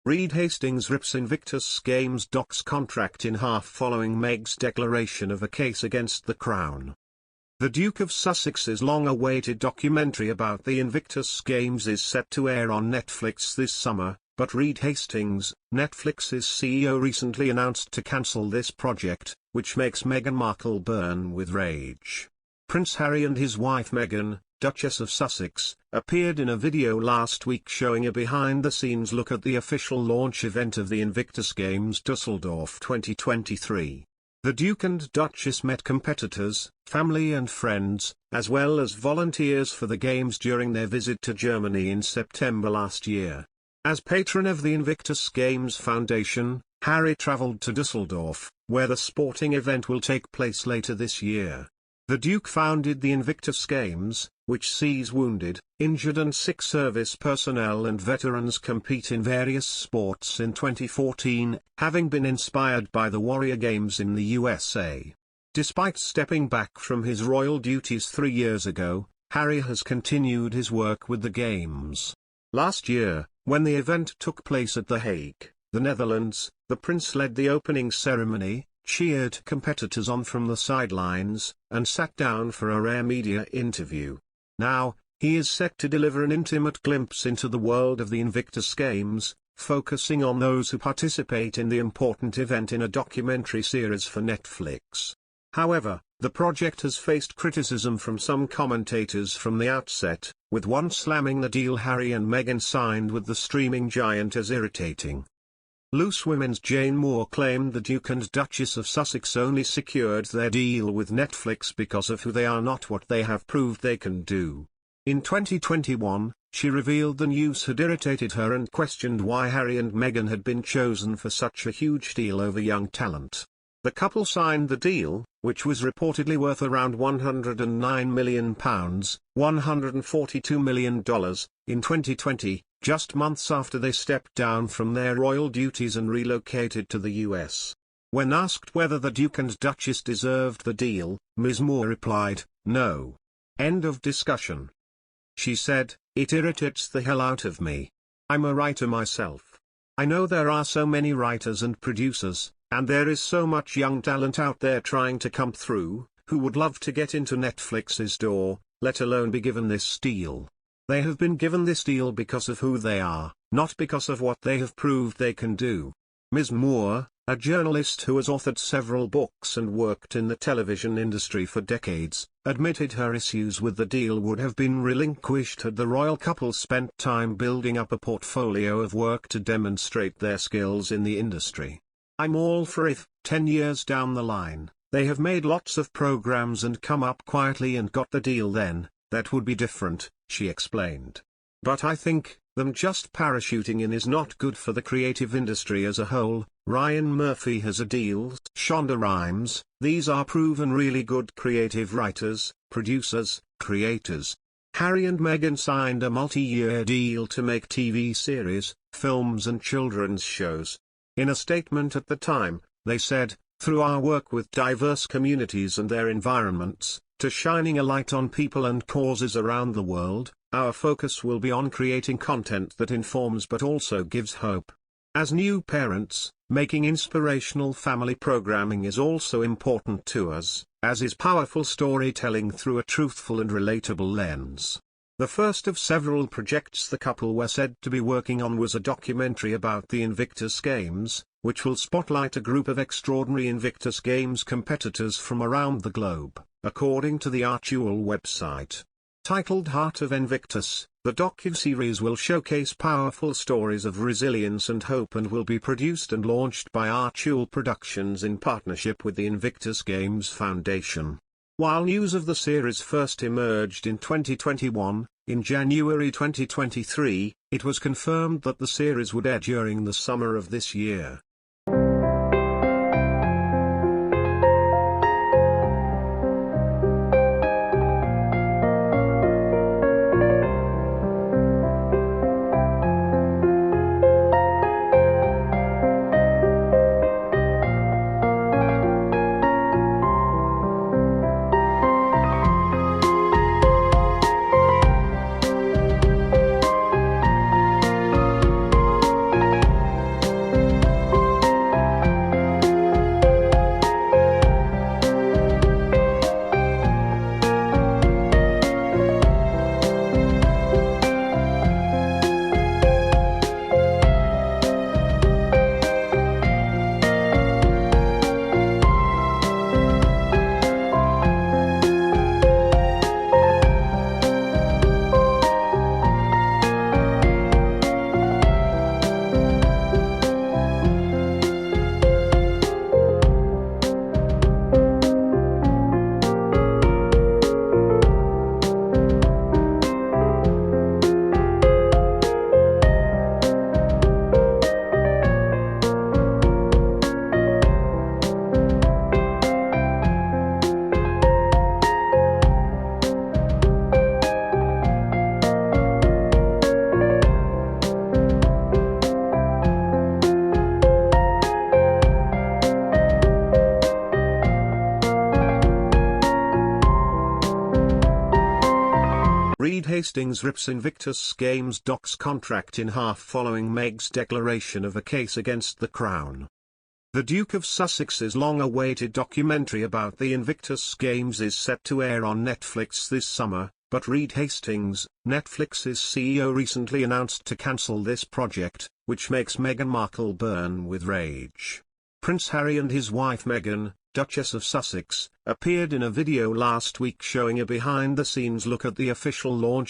Reed Hastings rips Invictus Games doc's contract in half following Meg's declaration of a case against the Crown. The Duke of Sussex's long-awaited documentary about the Invictus Games is set to air on Netflix this summer, but Reed Hastings, Netflix's CEO, recently announced to cancel this project, which makes Meghan Markle burn with rage. Prince Harry and his wife Meghan, Duchess of Sussex, appeared in a video last week showing a behind-the-scenes look at the official launch event of the Invictus Games Düsseldorf 2023. The Duke and Duchess met competitors, family and friends, as well as volunteers for the Games during their visit to Germany in September last year. As patron of the Invictus Games Foundation, Harry travelled to Düsseldorf, where the sporting event will take place later this year. The Duke founded the Invictus Games, which sees wounded, injured and sick service personnel and veterans compete in various sports in 2014, having been inspired by the Warrior Games in the USA. Despite stepping back from his royal duties 3 years ago, Harry has continued his work with the Games. Last year, when the event took place at The Hague, the Netherlands, the Prince led the opening ceremony, cheered competitors on from the sidelines, and sat down for a rare media interview. Now, he is set to deliver an intimate glimpse into the world of the Invictus Games, focusing on those who participate in the important event in a documentary series for Netflix. However, the project has faced criticism from some commentators from the outset, with one slamming the deal Harry and Meghan signed with the streaming giant as irritating. Loose Women's Jane Moore claimed the Duke and Duchess of Sussex only secured their deal with Netflix because of who they are, not what they have proved they can do. In 2021, she revealed the news had irritated her and questioned why Harry and Meghan had been chosen for such a huge deal over young talent. The couple signed the deal, which was reportedly worth around £109 million, $142 million, in 2020, just months after they stepped down from their royal duties and relocated to the US. When asked whether the Duke and Duchess deserved the deal, Ms. Moore replied, "No. End of discussion." She said, "It irritates the hell out of me. I'm a writer myself. I know there are so many writers and producers, and there is so much young talent out there trying to come through, who would love to get into Netflix's door, let alone be given this deal. They have been given this deal because of who they are, not because of what they have proved they can do." Ms. Moore, a journalist who has authored several books and worked in the television industry for decades, admitted her issues with the deal would have been relinquished had the royal couple spent time building up a portfolio of work to demonstrate their skills in the industry. "I'm all for if, 10 years down the line, they have made lots of programs and come up quietly and got the deal, then that would be different," she explained. "But I think, them just parachuting in is not good for the creative industry as a whole. Ryan Murphy has a deal, Shonda Rhimes, these are proven really good creative writers, producers, creators. Harry and Meghan signed a multi-year deal to make TV series, films and children's shows. In a statement at the time, they said, through our work with diverse communities and their environments, to shining a light on people and causes around the world, our focus will be on creating content that informs but also gives hope. As new parents, making inspirational family programming is also important to us, as is powerful storytelling through a truthful and relatable lens." The first of several projects the couple were said to be working on was a documentary about the Invictus Games, which will spotlight a group of extraordinary Invictus Games competitors from around the globe, according to the Archie website. Titled Heart of Invictus, the docuseries will showcase powerful stories of resilience and hope and will be produced and launched by Archie Productions in partnership with the Invictus Games Foundation. While news of the series first emerged in 2021, in January 2023, it was confirmed that the series would air during the summer of this year. Reed Hastings rips Invictus Games doc's contract in half following Meg's declaration of a case against the Crown. The Duke of Sussex's long-awaited documentary about the Invictus Games is set to air on Netflix this summer, but Reed Hastings, Netflix's CEO, recently announced to cancel this project, which makes Meghan Markle burn with rage. Prince Harry and his wife Meghan, Duchess of Sussex, appeared in a video last week showing a behind-the-scenes look at the official launch